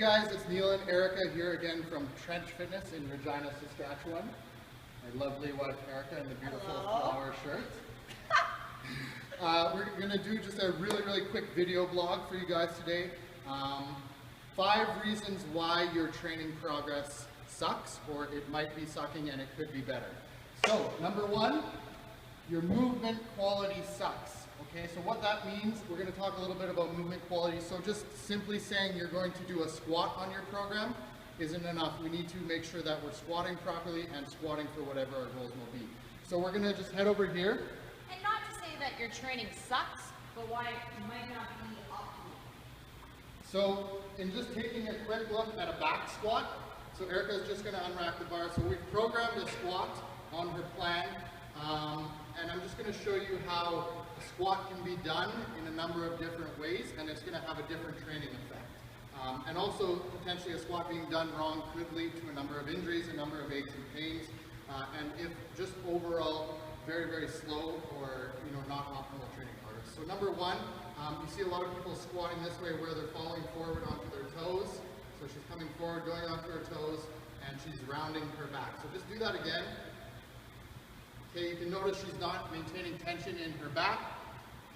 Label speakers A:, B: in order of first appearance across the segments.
A: guys, it's Neil and Erica here again from Trench Fitness in Regina, Saskatchewan. My lovely wife Erica in the beautiful flower shirt. We're going to do just a really quick video blog for you guys today. 5 reasons why your training progress sucks, or it might be sucking and it could be better. So, number 1, your movement quality sucks. Okay, so what that means, we're going to talk a little bit about movement quality. So just simply saying you're going to do a squat on your program isn't enough. We need to make sure that we're squatting properly and squatting for whatever our goals will be. So we're going to just head over here.
B: And not to say that your training sucks, but why it might not be optimal.
A: So in just taking a quick look at a back squat, so Erica's just going to unwrap the bar. So we've programmed a squat on her plan, and I'm just going to show you how a squat can be done in a number of different ways, and it's going to have a different training effect. And also, potentially a squat being done wrong could lead to a number of injuries, a number of aches and pains, and if just overall very slow or not optimal training progress. So number 1, you see a lot of people squatting this way where they're falling forward onto their toes. So she's coming forward, going onto her toes, and she's rounding her back. So just do that again. Okay, you can notice she's not maintaining tension in her back.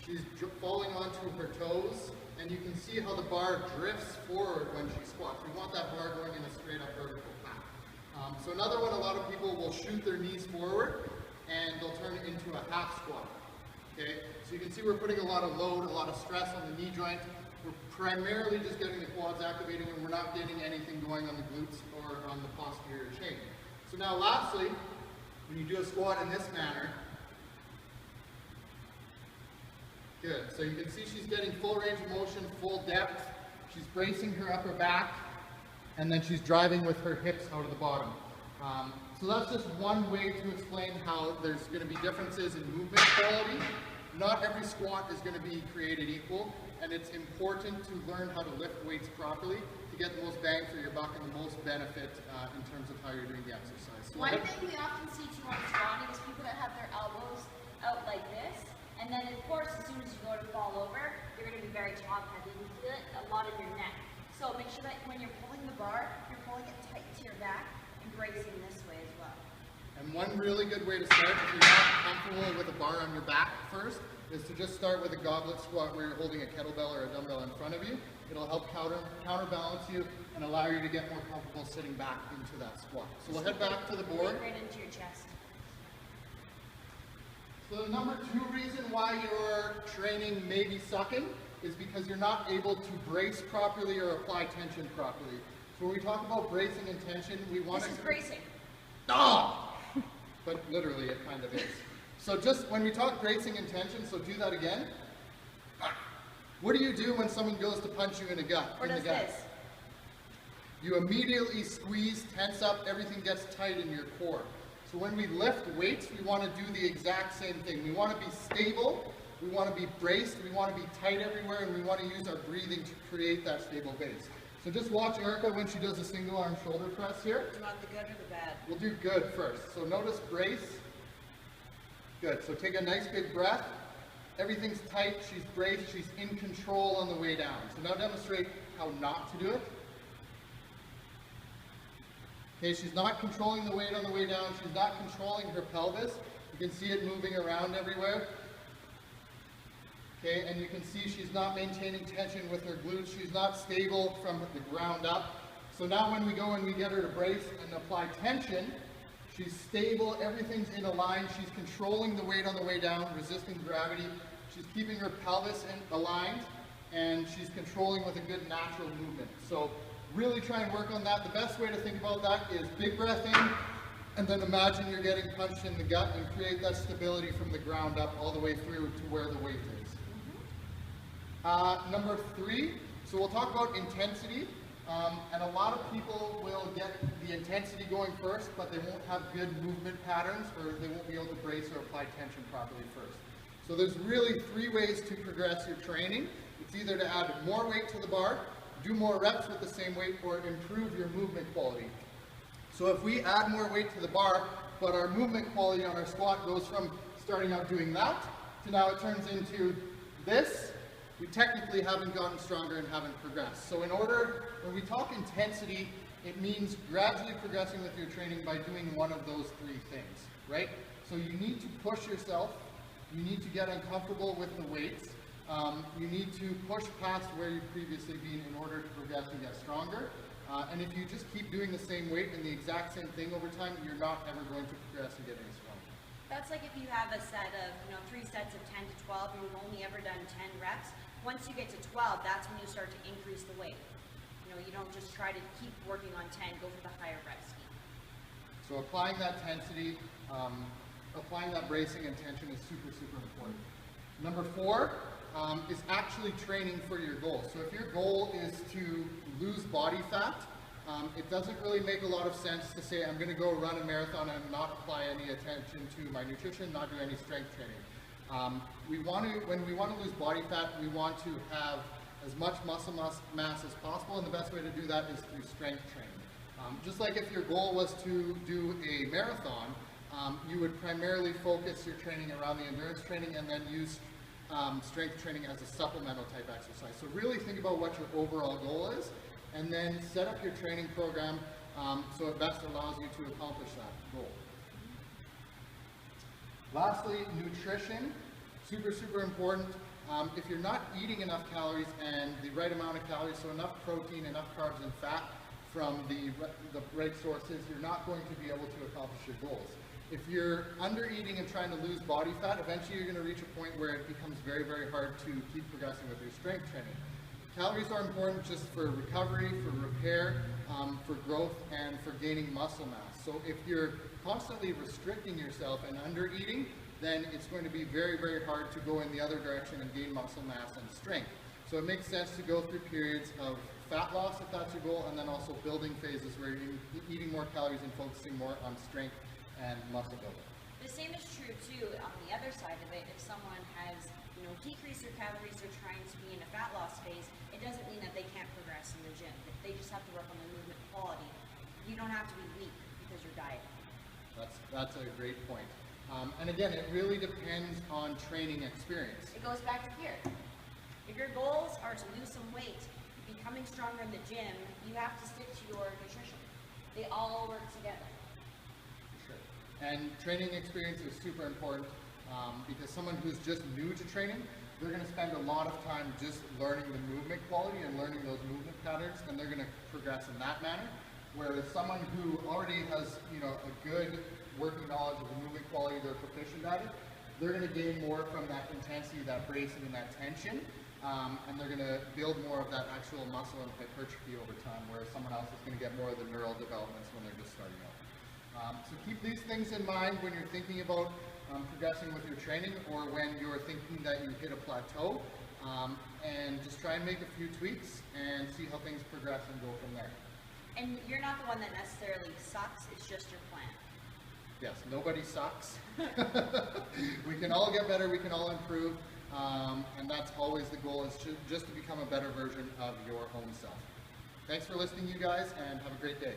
A: She's falling onto her toes, and you can see how the bar drifts forward when she squats. We want that bar going in a straight up vertical path. So another one, a lot of people will shoot their knees forward, and they'll turn it into a half squat. Okay, so you can see we're putting a lot of load, a lot of stress on the knee joint. We're primarily just getting the quads activating, and we're not getting anything going on the glutes or on the posterior chain. So now lastly, when you do a squat in this manner, good. So you can see she's getting full range of motion, full depth. She's bracing her upper back, and then she's driving with her hips out of the bottom. So that's just one way to explain how there's going to be differences in movement quality. Not every squat is going to be created equal, and it's important to learn how to lift weights properly to get the most bang for your buck and the most benefit in terms of how you're doing the exercise. So
B: one thing we often see too on squatting is people that have their elbows out like this, and then of course as soon as you go to fall over, you're going to be very top heavy. You feel it a lot in your neck. So make sure that when you're pulling the bar, you're pulling it tight to your back and bracing this way as well.
A: And one really good way to start, if you're not comfortable with a bar on your back first, is to just start with a goblet squat where you're holding a kettlebell or a dumbbell in front of you. It'll help counterbalance you and allow you to get more comfortable sitting back into that squat. So we'll head back to the board.
B: Right into your chest.
A: So the number 2 reason why your training may be sucking is because you're not able to brace properly or apply tension properly. So when we talk about bracing and tension, we want to...
B: This is bracing.
A: Oh! But literally it kind of is. So just when we talk bracing and tension, so do that again. What do you do when someone goes to punch you in the gut?
B: Or does this?
A: You immediately squeeze, tense up, everything gets tight in your core. So when we lift weights, we want to do the exact same thing. We want to be stable, we want to be braced, we want to be tight everywhere, and we want to use our breathing to create that stable base. So just watch Erica when she does a single arm shoulder press here.
B: Do you want the good or the bad?
A: We'll do good first. So notice brace. Good. So take a nice big breath. Everything's tight, she's braced, she's in control on the way down. So now demonstrate how not to do it. Okay, she's not controlling the weight on the way down, she's not controlling her pelvis. You can see it moving around everywhere. Okay, and you can see she's not maintaining tension with her glutes, she's not stable from the ground up. So now when we go and we get her to brace and apply tension, she's stable, everything's in a line, she's controlling the weight on the way down, resisting gravity, she's keeping her pelvis aligned, and she's controlling with a good natural movement. So really try and work on that. The best way to think about that is big breath in, and then imagine you're getting punched in the gut and create that stability from the ground up all the way through to where the weight is. Number 3, so we'll talk about intensity. And a lot of people will get the intensity going first, but they won't have good movement patterns, or they won't be able to brace or apply tension properly first. So there's really 3 ways to progress your training. It's either to add more weight to the bar, do more reps with the same weight, or improve your movement quality. So if we add more weight to the bar, but our movement quality on our squat goes from starting out doing that, to now it turns into this, we technically haven't gotten stronger and haven't progressed. So when we talk intensity, it means gradually progressing with your training by doing one of those three things, right? So you need to push yourself, you need to get uncomfortable with the weights, you need to push past where you've previously been in order to progress and get stronger. And if you just keep doing the same weight and the exact same thing over time, you're not ever going to progress and get any stronger.
B: That's like if you have a set of, 3 sets of 10 to 12 and you've only ever done 10 reps. Once you get to 12, that's when you start to increase the weight. You don't just try to keep working on 10, go for the higher rep scheme.
A: So applying that tensity, applying that bracing and tension is super, super important. Number 4 is actually training for your goal. So if your goal is to lose body fat, it doesn't really make a lot of sense to say I'm going to go run a marathon and not apply any attention to my nutrition, not do any strength training. When we want to lose body fat, we want to have as much muscle mass as possible, and the best way to do that is through strength training. Just like if your goal was to do a marathon, you would primarily focus your training around the endurance training and then use strength training as a supplemental type exercise. So really think about what your overall goal is, and then set up your training program so it best allows you to accomplish that goal. Lastly, nutrition, super, super important. If you're not eating enough calories and the right amount of calories, so enough protein, enough carbs and fat from the right sources, you're not going to be able to accomplish your goals. If you're under eating and trying to lose body fat, eventually you're going to reach a point where it becomes very, very hard to keep progressing with your strength training. Calories are important just for recovery, for repair, for growth, and for gaining muscle mass. So if you're constantly restricting yourself and under eating, then it's going to be very, very hard to go in the other direction and gain muscle mass and strength. So it makes sense to go through periods of fat loss if that's your goal, and then also building phases where you're eating more calories and focusing more on strength and muscle building.
B: The same is true too on the other side of it. If someone has, decreased their calories, they're trying to be in a fat loss phase, it doesn't mean that they can't progress in the gym. They just have to work on their movement quality. You don't have to be weak because you're dieting.
A: That's a great point. And again, it really depends on training experience.
B: It goes back to here. If your goals are to lose some weight, becoming stronger in the gym, you have to stick to your nutrition. They all work together.
A: For sure. And training experience is super important because someone who's just new to training, they're going to spend a lot of time just learning the movement quality and learning those movement patterns, and they're going to progress in that manner. Whereas someone who already has, a good working knowledge of the movement quality, they're proficient at it, they're going to gain more from that intensity, that bracing, and that tension, and they're going to build more of that actual muscle and hypertrophy over time, whereas someone else is going to get more of the neural developments when they're just starting out. So keep these things in mind when you're thinking about progressing with your training, or when you're thinking that you hit a plateau, and just try and make a few tweaks and see how things progress and go from there.
B: And you're not the one that necessarily sucks, it's just your plan.
A: Yes, nobody sucks. We can all get better, we can all improve, and that's always the goal, is just to become a better version of your own self. Thanks for listening, you guys, and have a great day.